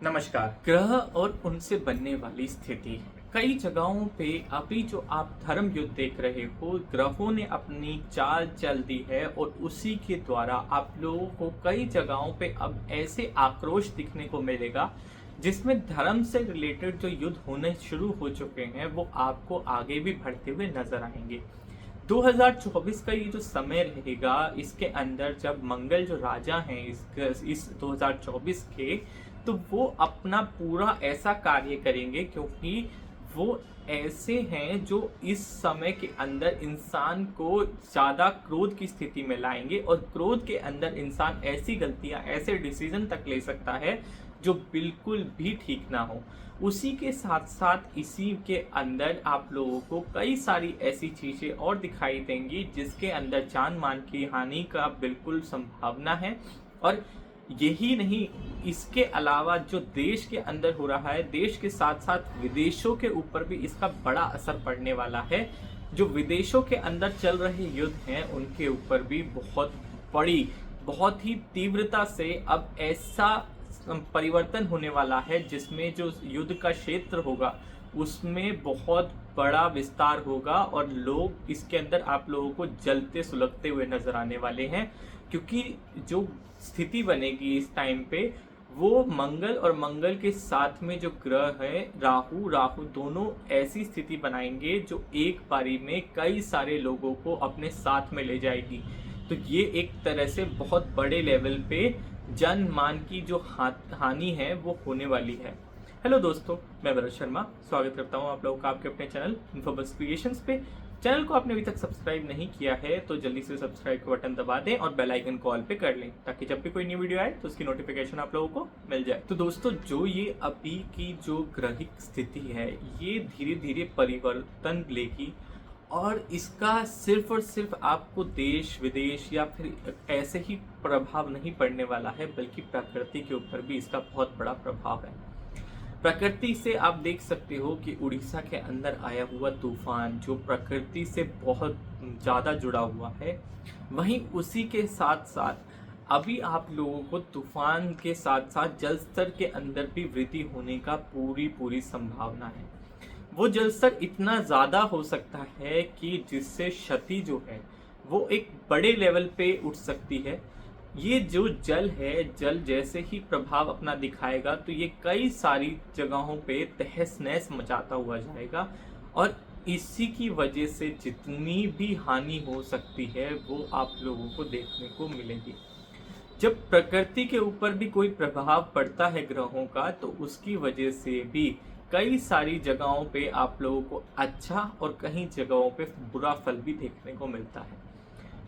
नमस्कार। ग्रह और उनसे बनने वाली स्थिति, कई जगहों पे अभी जो आप धर्म युद्ध देख रहे हो, ग्रहों ने अपनी चाल चल दी है और उसी के द्वारा आप लोगों को कई जगहों पे अब ऐसे आक्रोश दिखने को मिलेगा जिसमें धर्म से रिलेटेड जो युद्ध होने शुरू हो चुके हैं वो आपको आगे भी बढ़ते हुए नजर आएंगे। 2024 का ये जो समय रहेगा, इसके अंदर जब मंगल जो राजा हैं इस 2024 के, तो वो अपना पूरा ऐसा कार्य करेंगे क्योंकि वो ऐसे हैं जो इस समय के अंदर इंसान को ज़्यादा क्रोध की स्थिति में लाएंगे और क्रोध के अंदर इंसान ऐसी गलतियां, ऐसे डिसीजन तक ले सकता है जो बिल्कुल भी ठीक ना हो। उसी के साथ साथ इसी के अंदर आप लोगों को कई सारी ऐसी चीज़ें और दिखाई देंगी जिसके अंदर जान मान की हानि का बिल्कुल संभावना है। और यही नहीं, इसके अलावा जो देश के अंदर हो रहा है, देश के साथ साथ विदेशों के ऊपर भी इसका बड़ा असर पड़ने वाला है। जो विदेशों के अंदर चल रहे युद्ध हैं उनके ऊपर भी बहुत ही तीव्रता से अब ऐसा परिवर्तन होने वाला है जिसमें जो युद्ध का क्षेत्र होगा उसमें बहुत बड़ा विस्तार होगा और लोग इसके अंदर आप लोगों को जलते सुलगते हुए नजर आने वाले हैं। क्योंकि जो स्थिति बनेगी इस टाइम पे, वो मंगल और मंगल के साथ में जो ग्रह है राहु दोनों ऐसी स्थिति बनाएंगे जो एक बारी में कई सारे लोगों को अपने साथ में ले जाएगी। तो ये एक तरह से बहुत बड़े लेवल पे जन मान की जो हानि है वो होने वाली है। हेलो दोस्तों, मैं भरत शर्मा स्वागत करता हूँ आप लोगों का आपके अपने चैनल इन्फोबस क्रिएशंस पे। चैनल को आपने अभी तक सब्सक्राइब नहीं किया है तो जल्दी से सब्सक्राइब का बटन दबा दें और बेल आइकन कॉल पे कर लें ताकि जब भी कोई न्यू वीडियो आए तो उसकी नोटिफिकेशन आप लोगों को मिल जाए। तो दोस्तों, जो ये अभी की जो ग्रहिक स्थिति है ये धीरे धीरे परिवर्तन लेगी और इसका सिर्फ और सिर्फ आपको देश विदेश या फिर ऐसे ही प्रभाव नहीं पड़ने वाला है, बल्कि प्रकृति के ऊपर भी इसका बहुत बड़ा प्रभाव है। प्रकृति से आप देख सकते हो कि उड़ीसा के अंदर आया हुआ तूफान जो प्रकृति से बहुत ज़्यादा जुड़ा हुआ है, वहीं उसी के साथ साथ अभी आप लोगों को तूफान के साथ साथ जल स्तर के अंदर भी वृद्धि होने का पूरी संभावना है। वो जल स्तर इतना ज़्यादा हो सकता है कि जिससे क्षति जो है वो एक बड़े लेवल पे उठ सकती है। ये जो जल है, जल जैसे ही प्रभाव अपना दिखाएगा तो ये कई सारी जगहों पे तहस नहस मचाता हुआ जाएगा और इसी की वजह से जितनी भी हानि हो सकती है वो आप लोगों को देखने को मिलेगी। जब प्रकृति के ऊपर भी कोई प्रभाव पड़ता है ग्रहों का, तो उसकी वजह से भी कई सारी जगहों पे आप लोगों को अच्छा और कहीं जगहों पे बुरा फल भी देखने को मिलता है।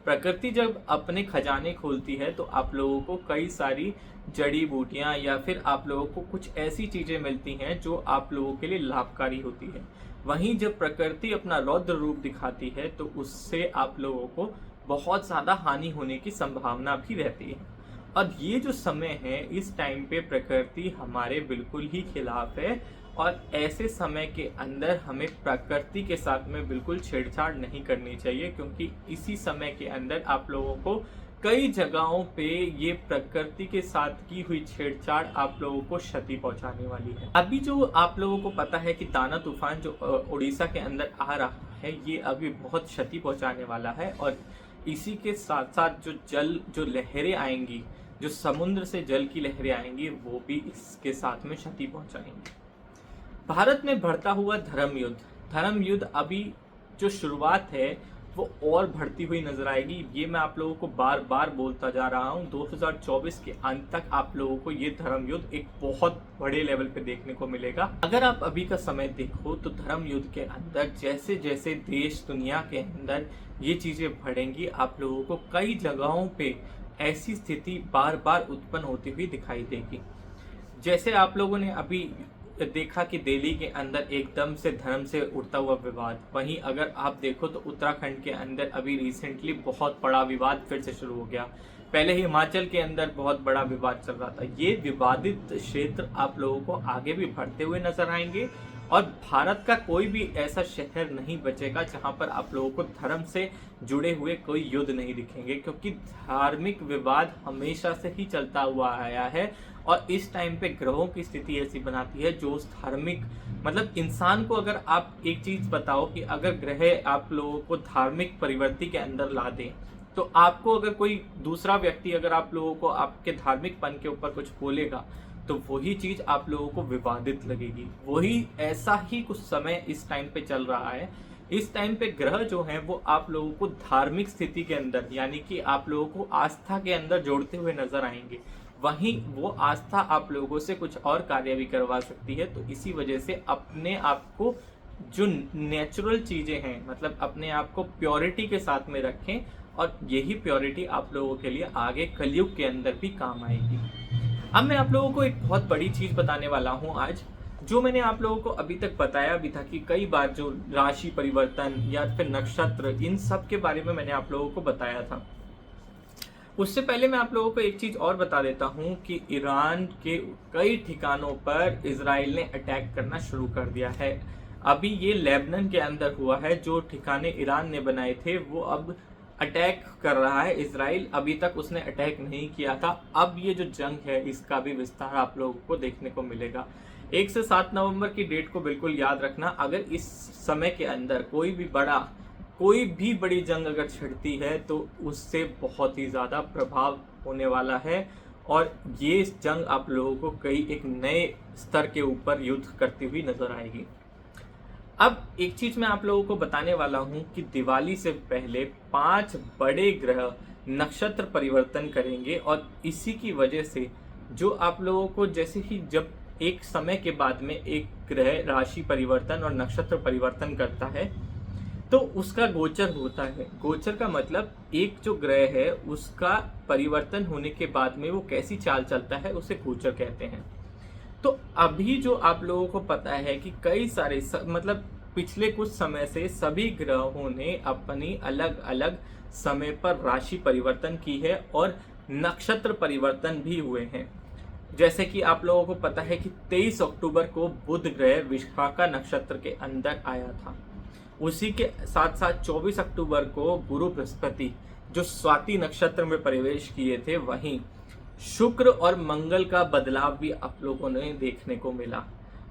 प्रकृति जब अपने खजाने खोलती है तो आप लोगों को कई सारी जड़ी बूटियां या फिर आप लोगों को कुछ ऐसी चीजें मिलती हैं जो आप लोगों के लिए लाभकारी होती है। वहीं जब प्रकृति अपना रौद्र रूप दिखाती है तो उससे आप लोगों को बहुत ज्यादा हानि होने की संभावना भी रहती है। और ये जो समय है, इस टाइम पे प्रकृति हमारे बिल्कुल ही खिलाफ है और ऐसे समय के अंदर हमें प्रकृति के साथ में बिल्कुल छेड़छाड़ नहीं करनी चाहिए, क्योंकि इसी समय के अंदर आप लोगों को कई जगहों पे ये प्रकृति के साथ की हुई छेड़छाड़ आप लोगों को क्षति पहुंचाने वाली है। अभी जो आप लोगों को पता है कि ताना तूफान जो उड़ीसा के अंदर आ रहा है, ये अभी बहुत क्षति पहुंचाने वाला है और इसी के साथ साथ जो लहरें आएंगी, जो समुद्र से जल की लहरें आएंगी, वो भी इसके साथ में क्षति पहुंचाएंगी। भारत में बढ़ता हुआ धर्म युद्ध अभी जो शुरुआत है वो और बढ़ती हुई नजर आएगी। ये मैं आप लोगों को बार बार बोलता जा रहा हूँ। 2024 के अंत तक आप लोगों को ये धर्म युद्ध एक बहुत बड़े लेवल पे देखने को मिलेगा। अगर आप अभी का समय देखो तो धर्म युद्ध के अंदर जैसे जैसे देश दुनिया के अंदर ये चीजें बढ़ेंगी, आप लोगों को कई जगहों पे ऐसी स्थिति बार बार उत्पन्न होती हुई दिखाई देगी। जैसे आप लोगों ने अभी देखा कि दिल्ली के अंदर एकदम से धर्म से उठता हुआ विवाद, वहीं अगर आप देखो तो उत्तराखंड के अंदर अभी रिसेंटली बहुत बड़ा विवाद फिर से शुरू हो गया। पहले हिमाचल के अंदर बहुत बड़ा विवाद चल रहा था। ये विवादित क्षेत्र आप लोगों को आगे भी बढ़ते हुए नजर आएंगे और भारत का कोई भी ऐसा शहर नहीं बचेगा जहां पर आप लोगों को धर्म से जुड़े हुए कोई युद्ध नहीं दिखेंगे, क्योंकि धार्मिक विवाद हमेशा से ही चलता हुआ आया है और इस टाइम पे ग्रहों की स्थिति ऐसी बनाती है जो उस धार्मिक मतलब इंसान को, अगर आप एक चीज बताओ कि अगर ग्रह आप लोगों को धार्मिक परिवर्ति के अंदर ला दें, तो आपको अगर कोई दूसरा व्यक्ति अगर आप लोगों को आपके धार्मिकपन के ऊपर कुछ बोलेगा, तो वही चीज आप लोगों को विवादित लगेगी। वही ऐसा ही कुछ समय इस टाइम पे चल रहा है। इस टाइम पे ग्रह जो हैं वो आप लोगों को धार्मिक स्थिति के अंदर, यानी कि आप लोगों को आस्था के अंदर जोड़ते हुए नजर आएंगे। वहीं वो आस्था आप लोगों से कुछ और कार्य भी करवा सकती है। तो इसी वजह से अपने आप को जो नेचुरल चीजें हैं, मतलब अपने आप को प्योरिटी के साथ में रखें, और यही प्योरिटी आप लोगों के लिए आगे कलयुग के अंदर भी काम आएगी। अब मैं आप लोगों को एक बहुत बड़ी चीज बताने वाला हूं आज, जो मैंने आप लोगों को अभी तक बताया भी था कि कई बार जो राशि परिवर्तन या फिर नक्षत्र, इन सब के बारे में मैंने आप लोगों को बताया था। उससे पहले मैं आप लोगों को एक चीज और बता देता हूं कि ईरान के कई ठिकानों पर इजराइल ने अटैक करना शुरू कर दिया है। अभी ये लेबनान के अंदर हुआ है, जो ठिकाने ईरान ने बनाए थे वो अब अटैक कर रहा है इजराइल। अभी तक उसने अटैक नहीं किया था। अब ये जो जंग है इसका भी विस्तार आप लोगों को देखने को मिलेगा। 1 से 7 नवंबर की डेट को बिल्कुल याद रखना। अगर इस समय के अंदर कोई भी बड़ी जंग अगर छिड़ती है तो उससे बहुत ही ज़्यादा प्रभाव होने वाला है, और ये जंग आप लोगों को कई एक नए स्तर के ऊपर युद्ध करती हुई नजर आएगी। अब एक चीज मैं आप लोगों को बताने वाला हूं कि दिवाली से पहले 5 बड़े ग्रह नक्षत्र परिवर्तन करेंगे, और इसी की वजह से जो आप लोगों को, जैसे ही जब एक समय के बाद में एक ग्रह राशि परिवर्तन और नक्षत्र परिवर्तन करता है तो उसका गोचर होता है। गोचर का मतलब एक जो ग्रह है उसका परिवर्तन होने के बाद में वो कैसी चाल चलता है उसे गोचर कहते हैं। तो अभी जो आप लोगों को पता है कि कई सारे मतलब पिछले कुछ समय से सभी ग्रहों ने अपनी अलग अलग समय पर राशि परिवर्तन की है और नक्षत्र परिवर्तन भी हुए हैं। जैसे कि आप लोगों को पता है कि 23 अक्टूबर को बुध ग्रह विशाखा नक्षत्र के अंदर आया था। उसी के साथ साथ 24 अक्टूबर को गुरु बृहस्पति जो स्वाति नक्षत्र में प्रवेश किए थे, वहीं शुक्र और मंगल का बदलाव भी आप लोगों ने देखने को मिला।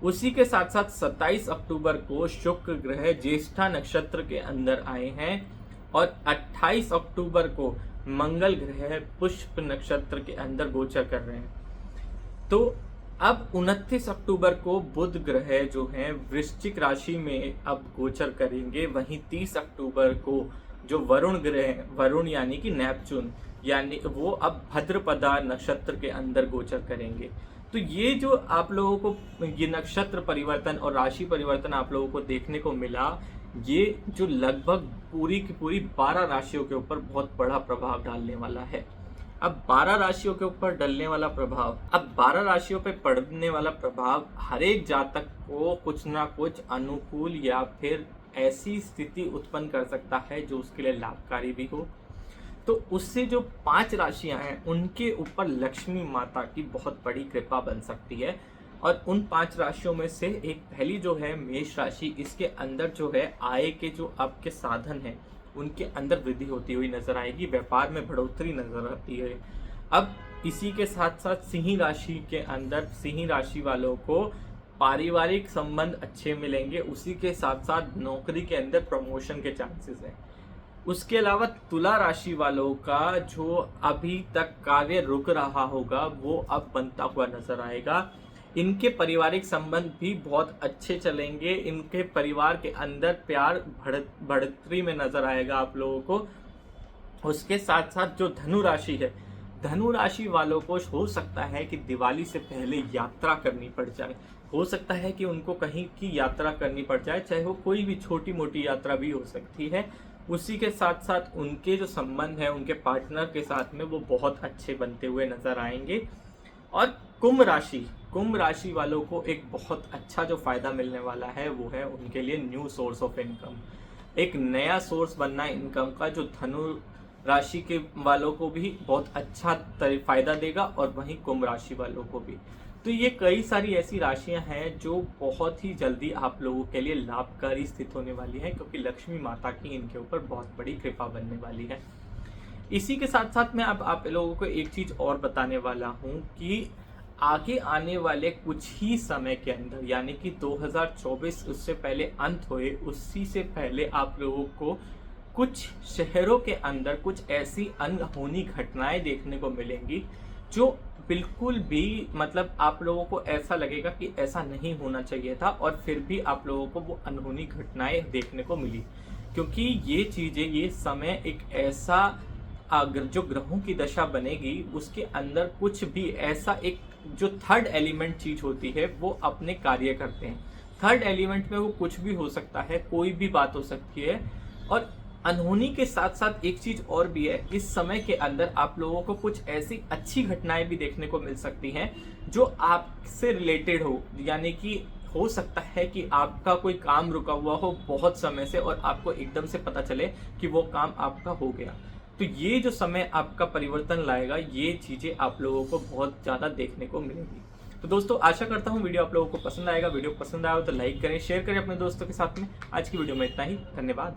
उसी के साथ साथ 27 अक्टूबर को शुक्र ग्रह ज्येष्ठा नक्षत्र के अंदर आए हैं, और 28 अक्टूबर को मंगल ग्रह पुष्प नक्षत्र के अंदर गोचर कर रहे हैं। तो अब 29 अक्टूबर को बुध ग्रह जो हैं वृश्चिक राशि में अब गोचर करेंगे। वहीं 30 अक्टूबर को जो वरुण ग्रह, वरुण यानी कि नेपच्यून, यानी वो अब भद्रपदा नक्षत्र के अंदर गोचर करेंगे। तो ये जो आप लोगों को ये नक्षत्र परिवर्तन और राशि परिवर्तन आप लोगों को देखने को मिला, ये जो लगभग पूरी की पूरी 12 राशियों के ऊपर बहुत बड़ा प्रभाव डालने वाला है। अब 12 राशियों के ऊपर डलने वाला प्रभाव, अब 12 राशियों पे पड़ने वाला प्रभाव हर एक जातक को कुछ ना कुछ अनुकूल या फिर ऐसी स्थिति उत्पन्न कर सकता है जो उसके लिए लाभकारी भी हो। तो उससे जो 5 राशियां हैं उनके ऊपर लक्ष्मी माता की बहुत बड़ी कृपा बन सकती है। और उन 5 राशियों में से एक पहली जो है मेष राशि, इसके अंदर जो है आय के जो आपके साधन हैं उनके अंदर वृद्धि होती हुई नजर आएगी, व्यापार में बढ़ोतरी नजर आती है। अब इसी के साथ साथ सिंह राशि के अंदर सिंह राशि वालों को पारिवारिक संबंध अच्छे मिलेंगे। उसी के साथ साथ नौकरी के अंदर प्रमोशन के चांसेस हैं। उसके अलावा तुला राशि वालों का जो अभी तक कार्य रुक रहा होगा वो अब बनता हुआ नजर आएगा। इनके पारिवारिक संबंध भी बहुत अच्छे चलेंगे। इनके परिवार के अंदर प्यार बढ़ोतरी में नजर आएगा आप लोगों को। उसके साथ साथ जो धनु राशि है, धनु राशि वालों को हो सकता है कि दिवाली से पहले यात्रा करनी पड़ जाए। हो सकता है कि उनको कहीं की यात्रा करनी पड़ जाए, चाहे वो कोई भी छोटी मोटी यात्रा भी हो सकती है। उसी के साथ साथ उनके जो संबंध है उनके पार्टनर के साथ में वो बहुत अच्छे बनते हुए नजर आएंगे। और कुंभ राशि वालों को एक बहुत अच्छा जो फायदा मिलने वाला है वो है उनके लिए न्यू सोर्स ऑफ इनकम, एक नया सोर्स बनना इनकम का, जो धनु राशि के वालों को भी बहुत अच्छा फायदा देगा और वहीं कुंभ राशि वालों को भी। तो ये कई सारी ऐसी राशियां हैं जो बहुत ही जल्दी आप लोगों के लिए लाभकारी स्थित होने वाली है, क्योंकि लक्ष्मी माता की इनके ऊपर बहुत बड़ी कृपा बनने वाली है। इसी के साथ साथ मैं अब आप लोगों को एक चीज और बताने वाला हूं कि आगे आने वाले कुछ ही समय के अंदर, यानी कि 2024 उससे पहले अंत होए, उसी से पहले आप लोगों को कुछ शहरों के अंदर कुछ ऐसी अनहोनी घटनाएं देखने को मिलेंगी जो बिल्कुल भी मतलब आप लोगों को ऐसा लगेगा कि ऐसा नहीं होना चाहिए था, और फिर भी आप लोगों को वो अनहोनी घटनाएं देखने को मिली। क्योंकि ये चीज़ें, ये समय एक ऐसा अगर जो ग्रहों की दशा बनेगी उसके अंदर कुछ भी ऐसा एक जो थर्ड एलिमेंट चीज होती है वो अपने कार्य करते हैं। थर्ड एलिमेंट में वो कुछ भी हो सकता है, कोई भी बात हो सकती है। और अनहोनी के साथ साथ एक चीज और भी है, इस समय के अंदर आप लोगों को कुछ ऐसी अच्छी घटनाएं भी देखने को मिल सकती हैं जो आपसे रिलेटेड हो। यानी कि हो सकता है कि आपका कोई काम रुका हुआ हो बहुत समय से और आपको एकदम से पता चले कि वो काम आपका हो गया। तो ये जो समय आपका परिवर्तन लाएगा, ये चीजें आप लोगों को बहुत ज्यादा देखने को मिलेंगी। तो दोस्तों, आशा करता हूँ वीडियो आप लोगों को पसंद आएगा। वीडियो पसंद आया हो तो लाइक करें, शेयर करें अपने दोस्तों के साथ में। आज की वीडियो में इतना ही, धन्यवाद।